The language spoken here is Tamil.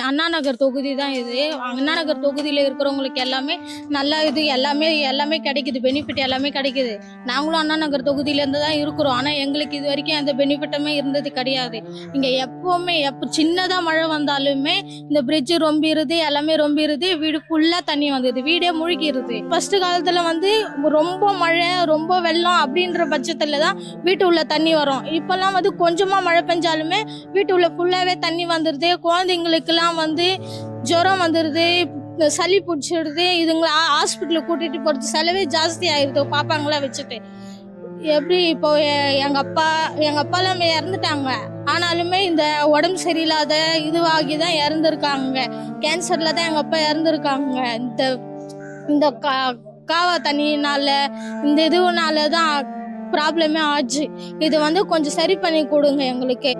அண்ணா நகர் தொகுதி தான் இது. அண்ணா நகர் தொகுதியில் இருக்கிறவங்களுக்கு எல்லாமே நல்லா இது எல்லாமே கிடைக்குது, பெனிஃபிட் எல்லாமே கிடைக்குது. நாங்களும் அண்ணா நகர் தொகுதியிலேருந்து தான் இருக்கிறோம். ஆனால் எங்களுக்கு இது வரைக்கும் எந்த பெனிஃபிட்டுமே இருந்தது கிடையாது. இங்கே எப்போவுமே சின்னதாக மழை வந்தாலுமே இந்த பிரிட்ஜு ரொம்பிடுது, எல்லாமே ரொம்பிடுது, வீடு ஃபுல்லாக தண்ணி வந்துடுது, வீடே முழுகிடுது. ஃபர்ஸ்ட் காலத்தில் ரொம்ப மழை ரொம்ப வெள்ளம் அப்படின்ற பட்சத்தில் தான் வீட்டு உள்ள தண்ணி வரும். இப்போல்லாம் கொஞ்சமாக மழை பெஞ்சாலுமே வீட்டு உள்ள ஃபுல்லாகவே தண்ணி வந்துடுது. குழந்தைங்களுக்கெல்லாம் ஜுரம் வந்துடுது, சளி பிடிச்சிடுது. இதுங்களை ஹாஸ்பிட்டலுக்கு கூட்டிகிட்டு போகிறது செலவே ஜாஸ்தி ஆயிடுது பாப்பாங்களாம் வச்சுட்டு. எப்படி இப்போ எங்கள் அப்பாலாம் இறந்துட்டாங்க. ஆனாலுமே இந்த உடம்பு சரியில்லாத இதுவாகி தான் இறந்துருக்காங்க. கேன்சரில் தான் எங்கள் அப்பா இறந்துருக்காங்க. இந்த காவா தண்ணினால இந்த இதுனால தான் ப்ராப்ளமே ஆச்சு. இது கொஞ்சம் சரி பண்ணி கொடுங்க எங்களுக்கு.